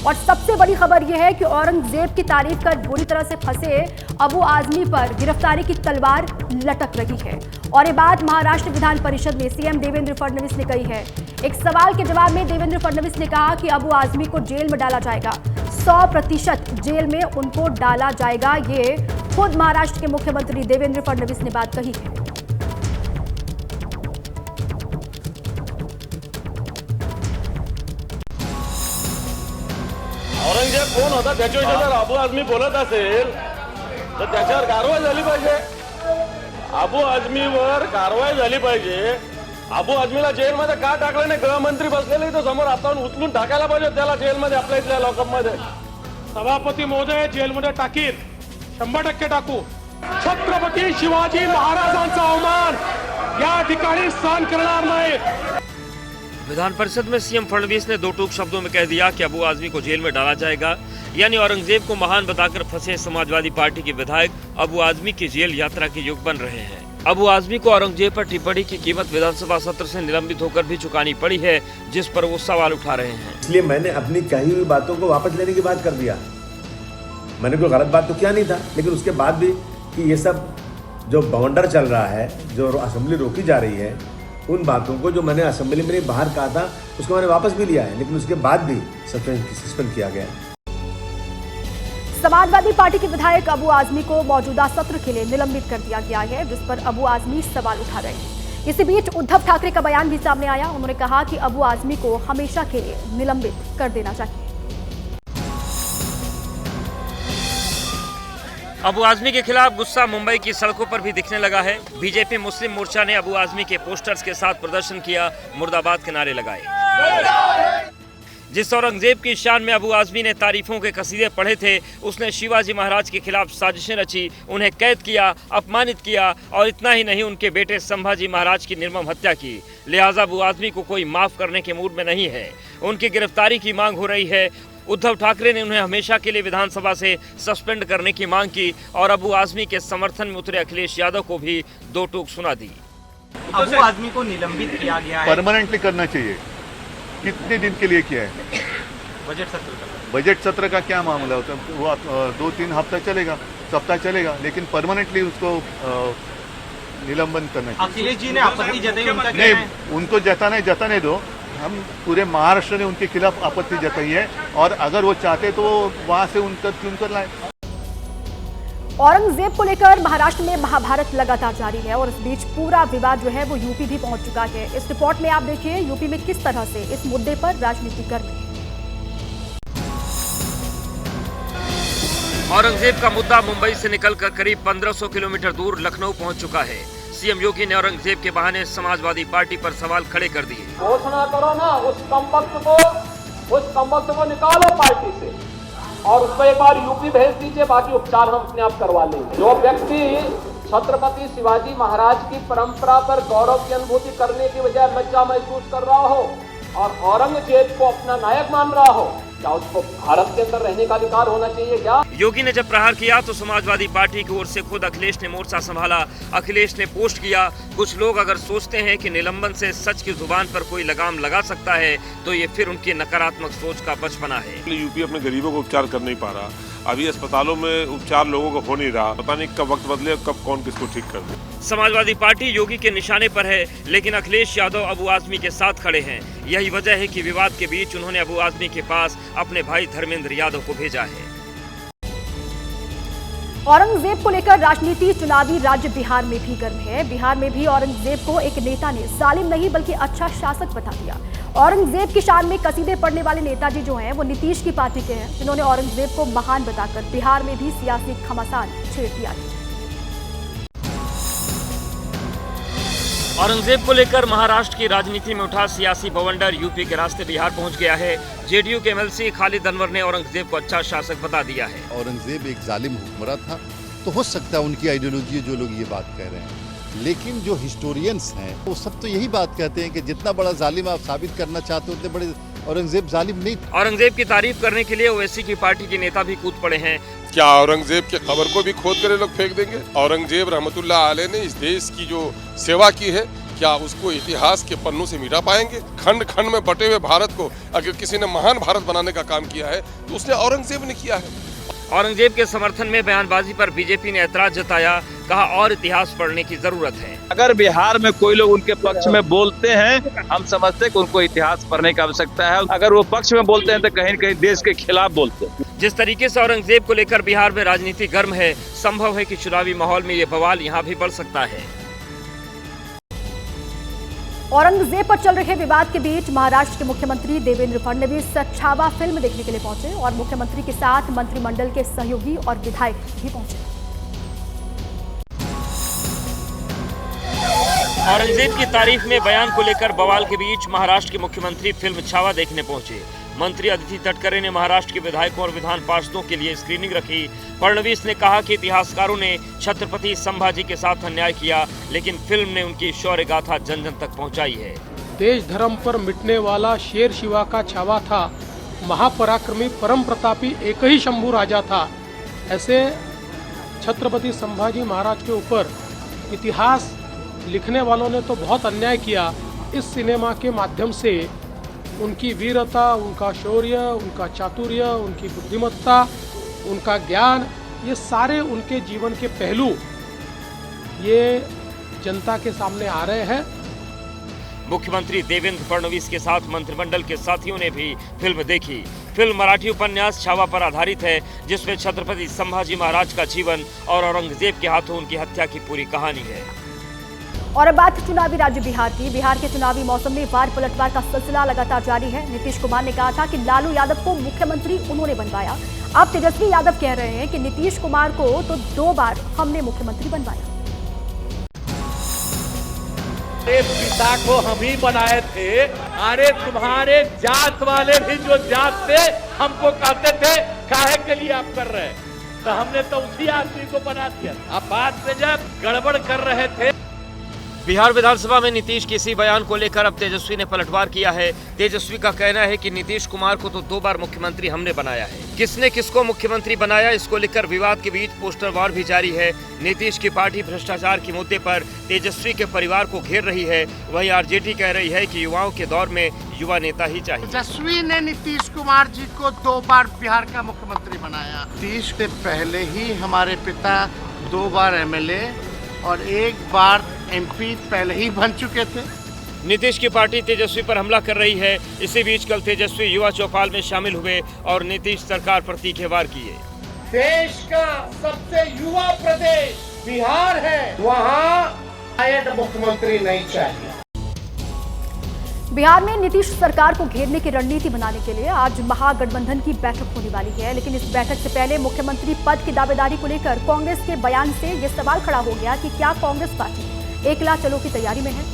और सबसे बड़ी खबर यह है कि औरंगजेब की तारीफ कर बुरी तरह से फंसे अबू आजमी पर गिरफ्तारी की तलवार लटक रही है। और ये बात महाराष्ट्र विधान परिषद में सीएम देवेंद्र फडणवीस ने कही है। एक सवाल के जवाब में देवेंद्र फडणवीस ने कहा कि अबू आजमी को जेल में डाला जाएगा, 100% जेल में उनको डाला जाएगा। ये खुद महाराष्ट्र के मुख्यमंत्री देवेंद्र फडणवीस ने बात कही है। औरंगजेब कोण होता त्याच्याविषयी जर अबू आझमी बोलत असेल तर त्याच्यावर कारवाई झाली पाहिजे। अबू आझमीवर कारवाई झाली पाहिजे। अबू आझमीला जेलमध्ये का टाकलं नाही? गृहमंत्री बसलेले तो समोर आपण उचलून टाकायला पाहिजे त्याला जेलमध्ये, आपल्या इथल्या लॉकअपमध्ये। सभापती महोदय जेलमध्ये टाकील, 100% टाकू। छत्रपती शिवाजी महाराजांचा अवमान या ठिकाणी सहन करणार नाही। विधान परिषद में सीएम फडणवीस ने दो टूक शब्दों में कह दिया कि अबू आजमी को जेल में डाला जाएगा, यानी औरंगजेब को महान बताकर फंसे समाजवादी पार्टी के विधायक अबू आजमी की जेल यात्रा के योग बन रहे हैं। अबू आजमी को औरंगजेब पर टिप्पणी की कीमत विधानसभा सत्र से निलंबित होकर भी चुकानी पड़ी है, जिस पर वो सवाल उठा रहे हैं। इसलिए मैंने अपनी कही हुई बातों को वापस लेने की बात कर दिया। मैंने कोई गलत बात तो किया नहीं था, लेकिन उसके बाद भी कि ये सब जो बाउंडर चल रहा है, जो असेंबली रोकी जा रही है, उन बातों को जो मैंने असेंबली में बाहर कहा था उसको मैंने वापस भी लिया है, लेकिन उसके बाद भी सस्पेंड किया गया। समाजवादी पार्टी के विधायक अबू आजमी को मौजूदा सत्र के लिए निलंबित कर दिया गया है, जिस पर अबू आजमी सवाल उठा रहे हैं। इसी बीच उद्धव ठाकरे का बयान भी सामने आया। उन्होंने कहा कि अबू आजमी को हमेशा के लिए निलंबित कर देना चाहिए। अबू आजमी के खिलाफ गुस्सा मुंबई की सड़कों पर भी दिखने लगा है। बीजेपी मुस्लिम मोर्चा ने अबू आजमी के पोस्टर्स के साथ प्रदर्शन किया, मुर्दाबाद के नारे लगाए। जिस औरंगजेब की शान में अबू आजमी ने तारीफों के कसीदे पढ़े थे, उसने शिवाजी महाराज के खिलाफ साजिशें रची, उन्हें कैद किया, अपमानित किया और इतना ही नहीं, उनके बेटे संभाजी महाराज की निर्मम हत्या की। लिहाजा अबू आजमी को कोई माफ करने के मूड में नहीं है। उनकी गिरफ्तारी की मांग हो रही है। उद्धव ठाकरे ने उन्हें हमेशा के लिए विधानसभा से सस्पेंड करने की मांग की और अबू आजमी के समर्थन में उतरे अखिलेश यादव को भी दो टूक सुना दी। अबू आजमी को निलंबित किया गया है, परमानेंटली करना चाहिए। कितने दिन के लिए किया है? बजट सत्र का क्या मामला होता है? वो 2-3 हफ्ता चलेगा, सप्ताह चलेगा, लेकिन परमानेंटली उसको निलंबन करना चाहिए। अखिलेश जी ने आपत्ति जताई, उनका नहीं, उनको जताने दो। हम पूरे महाराष्ट्र ने उनके खिलाफ आपत्ति जताई है और अगर वो चाहते तो वहां से उनका क्यों कर लाए। औरंगजेब को लेकर महाराष्ट्र में महाभारत लगातार जारी है और इस बीच पूरा विवाद जो है वो यूपी भी पहुंच चुका है। इस रिपोर्ट में आप देखिए यूपी में किस तरह से इस मुद्दे पर राजनीति कर रही है। औरंगजेब का मुद्दा मुंबई से निकलकर करीब 1500 किलोमीटर दूर लखनऊ पहुंच चुका है। सीएम योगी ने औरंगजेब के बहाने समाजवादी पार्टी पर सवाल खड़े कर दिए। घोषणा करो ना, उस कमबख्त को निकालो पार्टी से और उसको एक बार यूपी भेज दीजिए, बाकी उपचार हम अपने आप करवा लेंगे। जो व्यक्ति छत्रपति शिवाजी महाराज की परंपरा पर गौरव की अनुभूति करने की बजाय लज्जा महसूस कर रहा हो और औरंगजेब को अपना नायक मान रहा हो, क्या उसको भारत के अंदर रहने का अधिकार होना चाहिए क्या? योगी ने जब प्रहार किया तो समाजवादी पार्टी की ओर से खुद अखिलेश ने मोर्चा संभाला। अखिलेश ने पोस्ट किया, कुछ लोग अगर सोचते हैं कि निलंबन से सच की जुबान पर कोई लगाम लगा सकता है तो ये फिर उनकी नकारात्मक सोच का बचपना है। यूपी अपने गरीबों को उपचार कर नहीं पा रहा। अभी अस्पतालों में उपचार लोगों को हो नहीं रहा। पता नहीं कब वक्त बदले, कब कौन किसको ठीक कर दे। समाजवादी पार्टी योगी के निशाने पर है, लेकिन अखिलेश यादव अबू आजमी के साथ खड़े हैं। यही वजह है कि विवाद के बीच उन्होंने अबू आजमी के पास अपने भाई धर्मेंद्र यादव को भेजा है। औरंगजेब को लेकर राजनीति चुनावी राज्य बिहार में भी गर्म है। बिहार में भी औरंगजेब को एक नेता ने जालिम नहीं बल्कि अच्छा शासक बता दिया। औरंगजेब की शान में कसीदे पढ़ने वाले नेताजी जो हैं वो नीतीश की पार्टी के हैं, जिन्होंने औरंगजेब को महान बताकर बिहार में भी सियासी घमासान छेड़ दिया है। औरंगजेब को लेकर महाराष्ट्र की राजनीति में उठा सियासी बवंडर यूपी के रास्ते बिहार पहुंच गया है। जेडीयू के एमएलसी खालिद अनवर ने औरंगजेब को अच्छा शासक बता दिया है। औरंगजेब एक जालिम हुक्मरान था, तो हो सकता है उनकी आइडियोलॉजी जो लोग ये बात कह रहे हैं, लेकिन जो हिस्टोरियंस हैं वो सब तो यही बात कहते हैं कि जितना बड़ा जालिम आप साबित करना चाहते हो उतने बड़े औरंगजेब जालिम नहीं। औरंगजेब की तारीफ करने के लिए ओवैसी की पार्टी के नेता भी कूद पड़े हैं। क्या औरंगजेब की खबर को भी खोद कर लोग फेंक देंगे? औरंगजेब रहमतुल्लाह अलैह ने इस देश की जो सेवा की है, क्या उसको इतिहास के पन्नों से मिटा पाएंगे? खंड खंड में बटे हुए भारत को अगर किसी ने महान भारत बनाने का काम किया है तो उसने औरंगजेब ने किया है। औरंगजेब के समर्थन में बयानबाजी पर बीजेपी ने ऐतराज जताया, कहा और इतिहास पढ़ने की जरूरत है। अगर बिहार में कोई लोग उनके पक्ष में बोलते हैं, हम समझते हैं कि उनको इतिहास पढ़ने की आवश्यकता है। अगर वो पक्ष में बोलते हैं तो कहीं न कहीं देश के खिलाफ बोलते हैं। जिस तरीके से औरंगजेब को लेकर बिहार में राजनीति गर्म है, संभव है कि चुनावी माहौल में ये बवाल यहाँ भी बढ़ सकता है। औरंगजेब पर चल रहे विवाद के बीच महाराष्ट्र के मुख्यमंत्री देवेंद्र फडणवीस छावा फिल्म देखने के लिए पहुंचे और मुख्यमंत्री के साथ मंत्रिमंडल के सहयोगी और विधायक भी पहुंचे। औरंगजेब की तारीफ में बयान को लेकर बवाल के बीच महाराष्ट्र के मुख्यमंत्री फिल्म छावा देखने पहुंचे। मंत्री अदिति तटकरे ने महाराष्ट्र के विधायकों और विधान पार्षदों के लिए स्क्रीनिंग रखी। फडणवीस ने कहा कि इतिहासकारों ने छत्रपति संभाजी के साथ अन्याय किया, लेकिन फिल्म ने उनकी शौर्य गाथा जन जन तक पहुंचाई है। देश धर्म पर मिटने वाला शेर शिवा का छावा था, महापराक्रमी परम प्रतापी एक ही शंभू राजा था। ऐसे छत्रपति संभाजी महाराज के ऊपर इतिहास लिखने वालों ने तो बहुत अन्याय किया। इस सिनेमा के माध्यम से उनकी वीरता, उनका शौर्य, उनका चातुर्य, उनकी बुद्धिमत्ता, उनका ज्ञान, ये सारे उनके जीवन के पहलू ये जनता के सामने आ रहे हैं। मुख्यमंत्री देवेंद्र फडणवीस के साथ मंत्रिमंडल के साथियों ने भी फिल्म देखी। फिल्म मराठी उपन्यास छावा पर आधारित है, जिसमें छत्रपति संभाजी महाराज का जीवन और औरंगजेब के हाथों उनकी हत्या की पूरी कहानी है। और अब बात चुनावी राज्य बिहार की। बिहार के चुनावी मौसम में वार पलटवार का सिलसिला लगातार जारी है। नीतीश कुमार ने कहा था कि लालू यादव को मुख्यमंत्री उन्होंने बनवाया। अब तेजस्वी यादव कह रहे हैं कि नीतीश कुमार को तो 2 बार हमने मुख्यमंत्री बनवाया। पिता को हम ही बनाए थे। अरे तुम्हारे जात वाले भी जो जात थे हमको कहते थे काहे के लिए आप कर रहे हैं, तो हमने तो उसी आदमी को बना दिया। अब बाद में जब गड़बड़ कर रहे थे। बिहार विधानसभा में नीतीश के इसी बयान को लेकर अब तेजस्वी ने पलटवार किया है। तेजस्वी का कहना है कि नीतीश कुमार को तो 2 बार मुख्यमंत्री हमने बनाया है। किसने किसको मुख्यमंत्री बनाया, इसको लेकर विवाद के बीच पोस्टर वार भी जारी है। नीतीश की पार्टी भ्रष्टाचार के मुद्दे पर तेजस्वी के परिवार को घेर रही है। वहीं आरजेडी कह रही है कि युवाओं के दौर में युवा नेता ही चाहिए। तेजस्वी ने नीतीश कुमार जी को 2 बार बिहार का मुख्यमंत्री बनाया। नीतीश से पहले ही हमारे पिता 2 बार एमएलए और 1 बार एमपी पहले ही बन चुके थे। नीतीश की पार्टी तेजस्वी पर हमला कर रही है। इसी बीच कल तेजस्वी युवा चौपाल में शामिल हुए और नीतीश सरकार पर तीखे वार किए। देश का सबसे युवा प्रदेश बिहार है, वहाँ शायद मुख्यमंत्री नहीं चाहिए। बिहार में नीतीश सरकार को घेरने की रणनीति बनाने के लिए आज महागठबंधन की बैठक होने वाली है। लेकिन इस बैठक से पहले मुख्यमंत्री पद की दावेदारी को लेकर कांग्रेस के बयान से यह सवाल खड़ा हो गया कि क्या कांग्रेस पार्टी एकला चलो की तैयारी में है।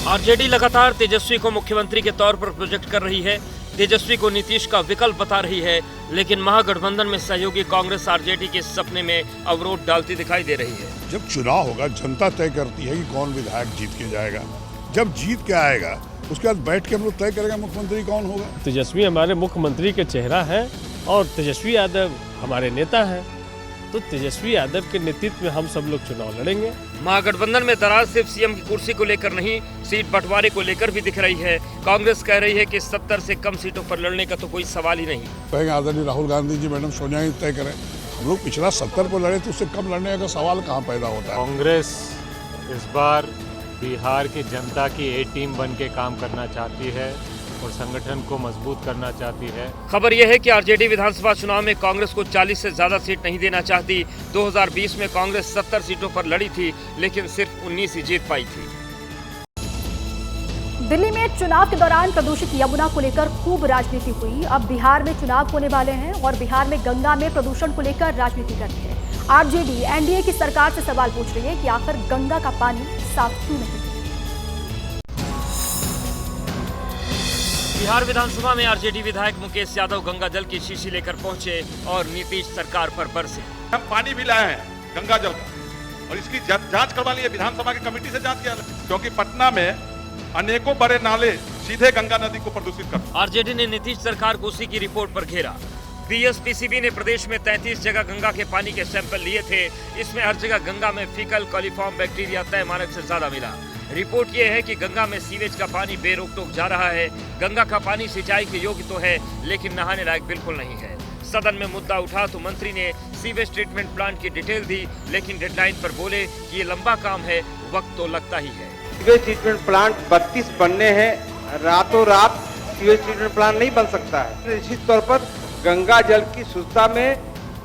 आरजेडी लगातार तेजस्वी को मुख्यमंत्री के तौर पर प्रोजेक्ट कर रही है। तेजस्वी को नीतीश का विकल्प बता रही है, लेकिन महागठबंधन में सहयोगी कांग्रेस आरजेडी के सपने में अवरोध डालती दिखाई दे रही है। जब चुनाव होगा जनता तय करती है कि कौन विधायक जीत के जाएगा। जब जीत के आएगा उसके बाद बैठ के हम लोग तय करेंगे मुख्यमंत्री कौन होगा। तेजस्वी हमारे मुख्यमंत्री के चेहरा है और तेजस्वी यादव हमारे नेता हैं, तो तेजस्वी यादव के नेतृत्व में हम सब लोग चुनाव लड़ेंगे। महागठबंधन में दरार सिर्फ सीएम की कुर्सी को लेकर नहीं, सीट बंटवारे को लेकर भी दिख रही है। कांग्रेस कह रही है कि 70 से कम सीटों पर लड़ने का तो कोई सवाल ही नहीं। कहेंगे आदरणीय राहुल गांधी जी, मैडम सोनिया जी तय करें। हम लोग पिछला 70 पर लड़े तो उससे कम लड़ने का सवाल कहाँ पैदा होता है। कांग्रेस इस बार बिहार की जनता की ए टीम बन के काम करना चाहती है और संगठन को मजबूत करना चाहती है। खबर यह है कि आरजेडी विधानसभा चुनाव में कांग्रेस को 40 से ज्यादा सीट नहीं देना चाहती। 2020 में कांग्रेस 70 सीटों पर लड़ी थी, लेकिन सिर्फ 19 ही जीत पाई थी। दिल्ली में चुनाव के दौरान प्रदूषित यमुना को लेकर खूब राजनीति हुई। अब बिहार में चुनाव होने वाले हैं और बिहार में गंगा में प्रदूषण को लेकर राजनीति करते हैं। आरजेडी एनडीए की सरकार से सवाल पूछ रही है कि आखिर गंगा का पानी साफ क्यों नहीं। बिहार विधानसभा में आरजेडी विधायक मुकेश यादव गंगा जल की शीशी लेकर पहुंचे और नीतीश सरकार पर बरसे। हम पानी भी लाए हैं गंगा जल का और इसकी जांच करवा ली है, विधानसभा की कमेटी से जांच किया, क्योंकि पटना में अनेकों बड़े नाले सीधे गंगा नदी को प्रदूषित कर। आरजेडी ने नीतीश सरकार को उसी की रिपोर्ट पर घेरा। बीएसपीसीबी ने प्रदेश में 33 जगह गंगा के पानी के सैंपल लिए थे। इसमें हर जगह गंगा में फीकल कॉलीफॉर्म बैक्टीरिया तय मानक से ज्यादा मिला। रिपोर्ट ये है कि गंगा में सीवेज का पानी बेरोक टोक जा रहा है। गंगा का पानी सिंचाई के योग्य तो है, लेकिन नहाने लायक बिल्कुल नहीं है। सदन में मुद्दा उठा तो मंत्री ने सीवेज ट्रीटमेंट प्लांट की डिटेल दी, लेकिन डेडलाइन पर बोले कि ये लंबा काम है, वक्त तो लगता ही है। सीवेज ट्रीटमेंट प्लांट 32 बनने हैं, रातों रात सीवेज ट्रीटमेंट प्लांट नहीं बन सकता है। निश्चित तौर पर गंगा जल की शुद्धता में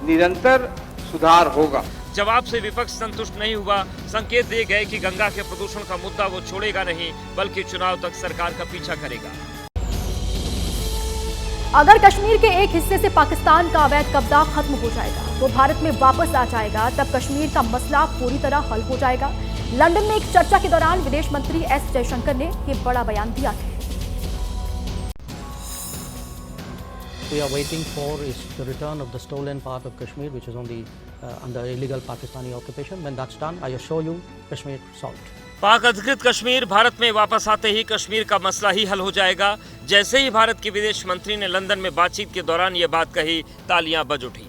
निरंतर सुधार होगा। जवाब से विपक्ष संतुष्ट नहीं हुआ। संकेत दिए गए कि गंगा के प्रदूषण का मुद्दा वो छोड़ेगा नहीं, बल्कि चुनाव तक सरकार का पीछा करेगा। अगर कश्मीर के एक हिस्से से पाकिस्तान का अवैध कब्जा खत्म हो जाएगा, तो भारत में वापस आ जाएगा, तब कश्मीर का मसला पूरी तरह हल हो जाएगा। लंदन में एक चर्चा के दौरान विदेश मंत्री एस जयशंकर ने ये बड़ा बयान दिया है। We are waiting for is the return of the stolen part of Kashmir, which is on the under illegal Pakistani occupation. When that's done, I assure you, Kashmir solved. पाक अधिकृत कश्मीर भारत में वापस आते ही कश्मीर का मसला ही हल हो जाएगा। जैसे ही भारत के विदेश मंत्री ने लंदन में बातचीत के दौरान ये बात कही, तालियां बज उठी।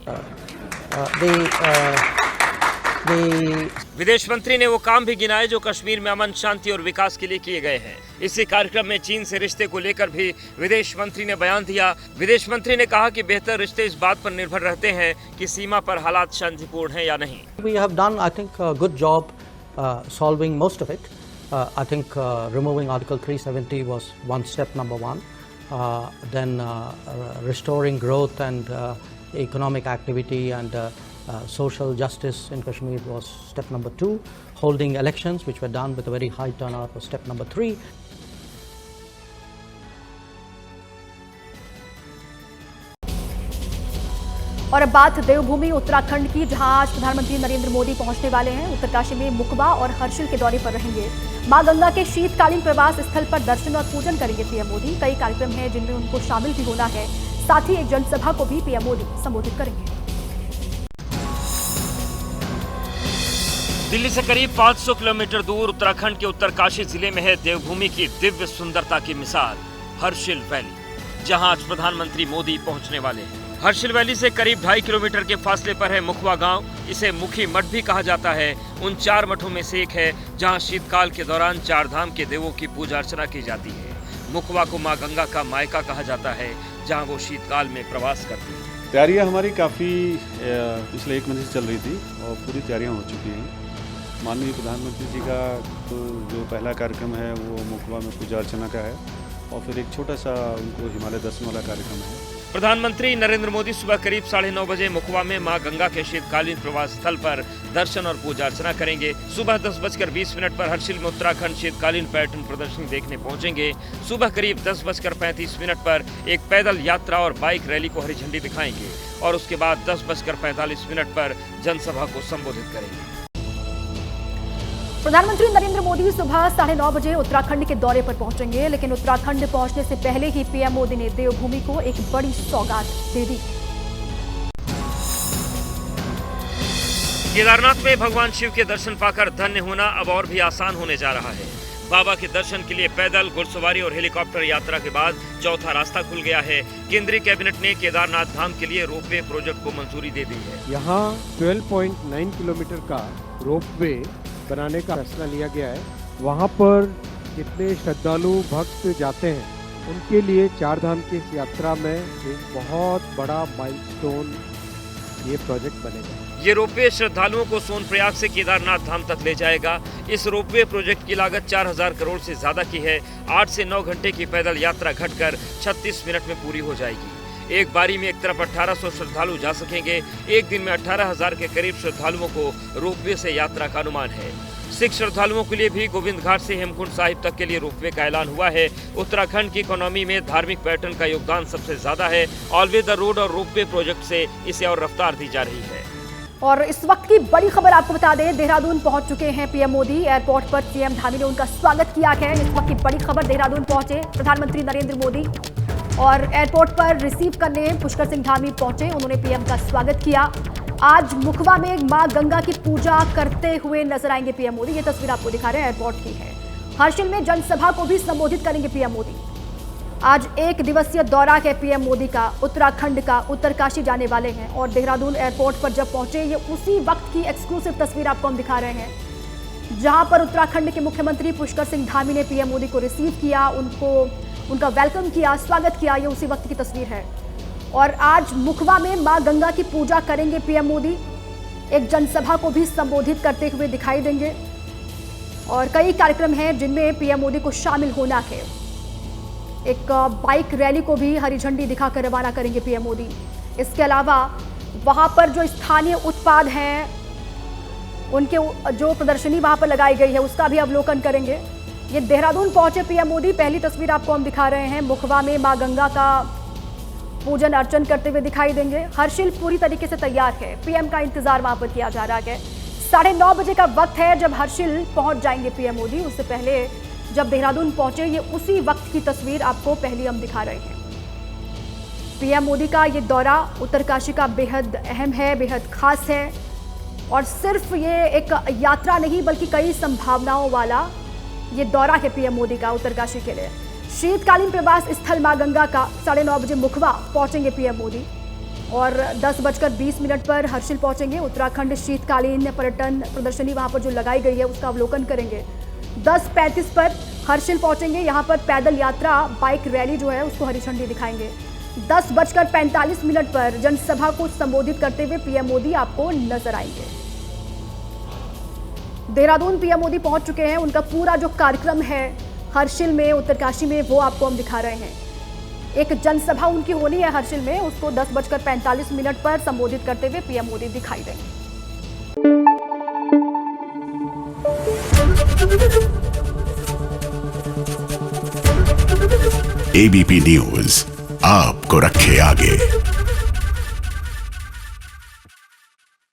विदेश मंत्री ने वो काम भी गिनाए जो कश्मीर में अमन, शांति और विकास के लिए किए गए हैं। इसी कार्यक्रम में चीन से रिश्ते को लेकर भी विदेश मंत्री ने बयान दिया। विदेश मंत्री ने कहा कि बेहतर रिश्ते इस बात पर निर्भर रहते हैं कि सीमा पर हालात शांतिपूर्ण हैं या नहीं। We have done, I think, a good job solving most of it. I think removing Article 370 was one step, number one. Then restoring growth and economic activity and social justice in Kashmir was step number 2. Holding elections, which were done with a very high turnout, was step number 3. और अब बात देवभूमि उत्तराखंड की, जहां आज प्रधानमंत्री नरेंद्र मोदी पहुंचने वाले हैं। उत्तरकाशी में मुखबा और हर्षिल के दौरे पर रहेंगे। मां गंगा के शीतकालीन प्रवास स्थल पर दर्शन और पूजन करेंगे पीएम मोदी। कई कार्यक्रम हैं जिनमें उनको शामिल भी होना है। साथ ही एक जनसभा को भी पीएम मोदी संबोधित करेंगे। दिल्ली से करीब 500 किलोमीटर दूर उत्तराखंड के उत्तरकाशी जिले में है देवभूमि की दिव्य सुंदरता की मिसाल हर्षिल वैली, जहां आज प्रधानमंत्री मोदी पहुंचने वाले हैं। हर्षिल वैली से करीब 2.5 किलोमीटर के फासले पर है मुखवा गांव। इसे मुखी मठ भी कहा जाता है। उन 4 मठों में से एक है जहां शीतकाल के दौरान 4 धाम के देवों की पूजा अर्चना की जाती है। मुखवा को मां गंगा का मायका कहा जाता है, जहां वो शीतकाल में प्रवास करती है। तैयारियां हमारी काफ़ी पिछले 1 महीने से चल रही थी और पूरी तैयारियां हो चुकी हैं। माननीय प्रधानमंत्री जी का तो जो पहला कार्यक्रम है वो मुखवा में पूजा अर्चना का है और फिर एक छोटा सा उनको हिमालय दर्शन वाला कार्यक्रम है। प्रधानमंत्री नरेंद्र मोदी सुबह करीब 9:30 बजे मुखवा में मां गंगा के शीतकालीन प्रवास स्थल पर दर्शन और पूजा अर्चना करेंगे। सुबह 10:20 पर हर्षिल में उत्तराखंड शीतकालीन पर्यटन प्रदर्शनी देखने पहुंचेंगे। सुबह करीब 10:35 पर एक पैदल यात्रा और बाइक रैली को हरी झंडी दिखाएंगे और उसके बाद 10:45 पर जनसभा को संबोधित करेंगे। प्रधानमंत्री नरेंद्र मोदी सुबह 9:30 बजे उत्तराखंड के दौरे पर पहुंचेंगे, लेकिन उत्तराखंड पहुंचने से पहले ही पीएम मोदी ने देवभूमि को एक बड़ी सौगात दे दी। केदारनाथ में भगवान शिव के दर्शन पाकर धन्य होना अब और भी आसान होने जा रहा है। बाबा के दर्शन के लिए पैदल, घुड़सवारी और हेलीकॉप्टर यात्रा के बाद चौथा रास्ता खुल गया है। केंद्रीय कैबिनेट ने केदारनाथ धाम के लिए रोपवे प्रोजेक्ट को मंजूरी दे दी है। यहाँ 12.9 किलोमीटर का रोपवे बनाने का फैसला लिया गया है। वहाँ पर जितने श्रद्धालु भक्त जाते हैं उनके लिए 4 धाम की इस यात्रा में एक बहुत बड़ा माइलस्टोन ये प्रोजेक्ट बनेगा। ये रोपवे श्रद्धालुओं को सोनप्रयाग से केदारनाथ धाम तक ले जाएगा। इस रोपवे प्रोजेक्ट की लागत 4000 करोड़ से ज्यादा की है। 8 से 9 घंटे की पैदल यात्रा घटकर 36 मिनट में पूरी हो जाएगी। एक बारी में एक तरफ 1800 श्रद्धालु जा सकेंगे। एक दिन में 18,000 के करीब श्रद्धालुओं को रोपवे से यात्रा का अनुमान है। सिख श्रद्धालुओं के लिए भी गोविंद घाट से हेमकुंड साहिब तक के लिए रोपवे का ऐलान हुआ है। उत्तराखंड की इकोनॉमी में धार्मिक पर्यटन का योगदान सबसे ज्यादा है। ऑलवे द रोड और रोपवे प्रोजेक्ट से इसे और रफ्तार दी जा रही है। और इस वक्त की बड़ी खबर आपको बता दें, देहरादून पहुंच चुके हैं पीएम मोदी। एयरपोर्ट पर सीएम धामी ने उनका स्वागत किया है। इस वक्त की बड़ी खबर, देहरादून पहुंचे प्रधानमंत्री नरेंद्र मोदी और एयरपोर्ट पर रिसीव करने पुष्कर सिंह धामी पहुंचे। उन्होंने पीएम का स्वागत किया। आज मुखवा में मां गंगा की पूजा करते हुए नजर आएंगे पीएम मोदी। ये तस्वीर आपको दिखा रहे हैं एयरपोर्ट की है। हर्षिल में जनसभा को भी संबोधित करेंगे पीएम मोदी। आज एक दिवसीय दौरा है पीएम मोदी का उत्तराखंड का, उत्तरकाशी जाने वाले हैं और देहरादून एयरपोर्ट पर जब पहुंचे, ये उसी वक्त की एक्सक्लूसिव तस्वीर आपको हम दिखा रहे हैं जहां पर उत्तराखंड के मुख्यमंत्री पुष्कर सिंह धामी ने पीएम मोदी को रिसीव किया, उनका वेलकम किया, स्वागत किया। ये उसी वक्त की तस्वीर है। और आज मुखवा में मां गंगा की पूजा करेंगे पीएम मोदी, एक जनसभा को भी संबोधित करते हुए दिखाई देंगे और कई कार्यक्रम हैं जिनमें पीएम मोदी को शामिल होना है। एक बाइक रैली को भी हरी झंडी दिखाकर रवाना करेंगे पीएम मोदी। इसके अलावा वहां पर जो स्थानीय उत्पाद हैं, उनके जो प्रदर्शनी वहां पर लगाई गई है, उसका भी अवलोकन करेंगे। ये देहरादून पहुंचे पीएम मोदी, पहली तस्वीर आपको हम दिखा रहे हैं। मुखवा में मां गंगा का पूजन अर्चन करते हुए दिखाई देंगे। हर्षिल पूरी तरीके से तैयार है, पीएम का इंतजार वहां पर किया जा रहा है। 9:30 बजे का वक्त है जब हर्षिल पहुंच जाएंगे पीएम मोदी। उससे पहले जब देहरादून पहुंचे, ये उसी वक्त की तस्वीर आपको पहले हम दिखा रहे हैं। पीएम मोदी का ये दौरा उत्तरकाशी का बेहद अहम है, बेहद खास है और सिर्फ ये एक यात्रा नहीं बल्कि कई संभावनाओं वाला ये दौरा है पीएम मोदी का उत्तरकाशी के लिए। शीतकालीन प्रवास स्थल मां गंगा का 9:30 बजे मुखवा पहुंचेंगे पीएम मोदी और 10:20 पर हर्षिल पहुंचेंगे। उत्तराखंड शीतकालीन पर्यटन प्रदर्शनी वहां पर जो लगाई गई है उसका अवलोकन करेंगे। 10:35 पर हर्षिल पहुंचेंगे। यहां पर पैदल यात्रा, बाइक रैली जो है उसको हरी झंडी दिखाएंगे। 10:45 पर जनसभा को संबोधित करते हुए पीएम मोदी आपको नजर आएंगे। देहरादून पीएम मोदी पहुंच चुके हैं। उनका पूरा जो कार्यक्रम है हर्षिल में, उत्तरकाशी में, वो आपको हम दिखा रहे हैं। एक जनसभा उनकी होनी है हर्षिल में, उसको 10:45 पर संबोधित करते हुए पीएम मोदी दिखाई देंगे। एबीपी न्यूज आपको रखे आगे।